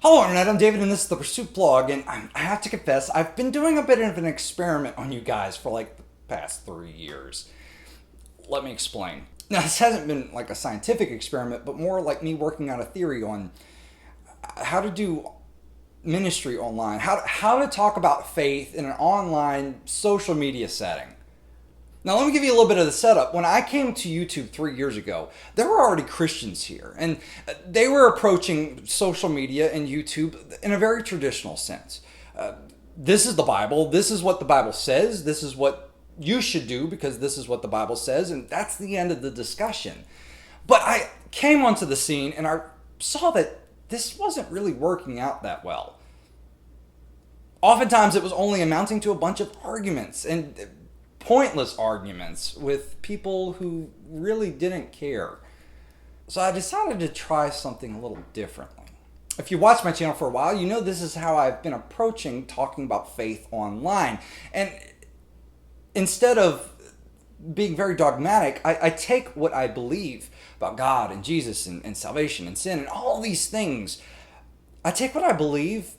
Hello Internet, I'm David and this is the Pursuit Blog, and I have to confess, I've been doing a bit of an experiment on you guys for like the past 3 years. Let me explain. Now this hasn't been like a scientific experiment, but more like me working out a theory on how to do ministry online, how to talk about faith in an online social media setting. Now let me give you a little bit of the setup. When I came to YouTube 3 years ago, there were already Christians here, and they were approaching social media and YouTube in a very traditional sense. This is the Bible, this is what the Bible says, this is what you should do because this is what the Bible says, and that's the end of the discussion. But I came onto the scene and I saw that this wasn't really working out that well. Oftentimes it was only amounting to a bunch of arguments and pointless arguments with people who really didn't care. So I decided to try something a little differently. If you watch my channel for a while, you know this is how I've been approaching talking about faith online. And instead of being very dogmatic, I take what I believe about God and Jesus and salvation and sin and all these things. I take what I believe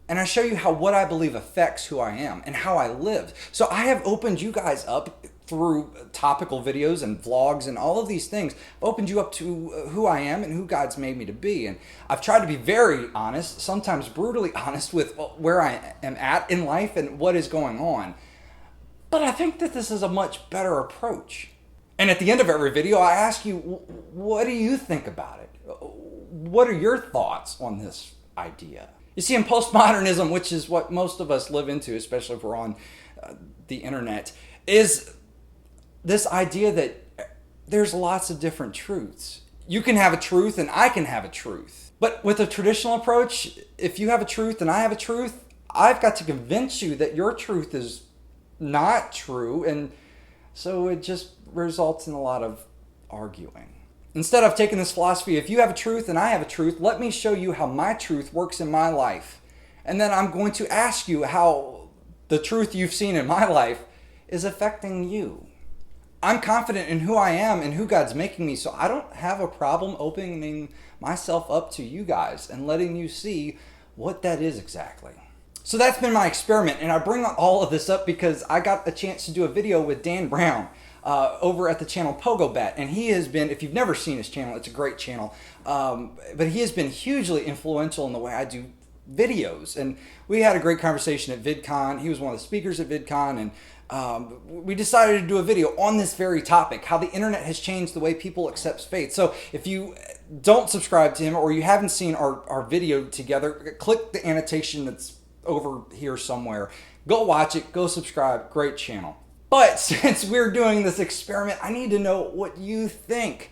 and I show you how what I believe affects who I am and how I live. So I have opened you guys up through topical videos and vlogs and all of these things. I've opened you up to who I am and who God's made me to be. And I've tried to be very honest, sometimes brutally honest with where I am at in life and what is going on. But I think that this is a much better approach. And at the end of every video, I ask you, what do you think about it? What are your thoughts on this idea? You see, in postmodernism, which is what most of us live into, especially if we're on the internet, is this idea that there's lots of different truths. You can have a truth and I can have a truth. But with a traditional approach, if you have a truth and I have a truth, I've got to convince you that your truth is not true, and so it just results in a lot of arguing. Instead, I've taken this philosophy, if you have a truth and I have a truth, let me show you how my truth works in my life. And then I'm going to ask you how the truth you've seen in my life is affecting you. I'm confident in who I am and who God's making me, so I don't have a problem opening myself up to you guys and letting you see what that is exactly. So that's been my experiment, and I bring all of this up because I got a chance to do a video with Dan Brown over at the channel PogoBet, and he has been, if you've never seen his channel, it's a great channel, but he has been hugely influential in the way I do videos, and we had a great conversation at VidCon. He was one of the speakers at VidCon, and we decided to do a video on this very topic, how the internet has changed the way people accept faith. So if you don't subscribe to him or you haven't seen our video together, click the annotation that's over here somewhere. Go watch it, go subscribe, great channel. But since we're doing this experiment, I need to know what you think.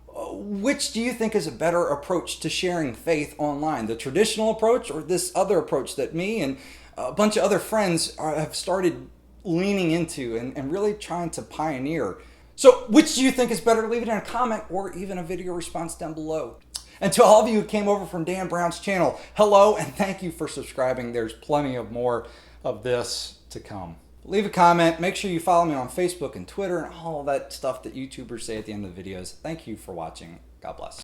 Which do you think is a better approach to sharing faith online? The traditional approach or this other approach that me and a bunch of other friends have started leaning into and really trying to pioneer? So which do you think is better? Leave it in a comment or even a video response down below. And to all of you who came over from Dan Brown's channel, hello and thank you for subscribing. There's plenty of more of this to come. Leave a comment. Make sure you follow me on Facebook and Twitter and all that stuff that YouTubers say at the end of the videos. Thank you for watching. God bless.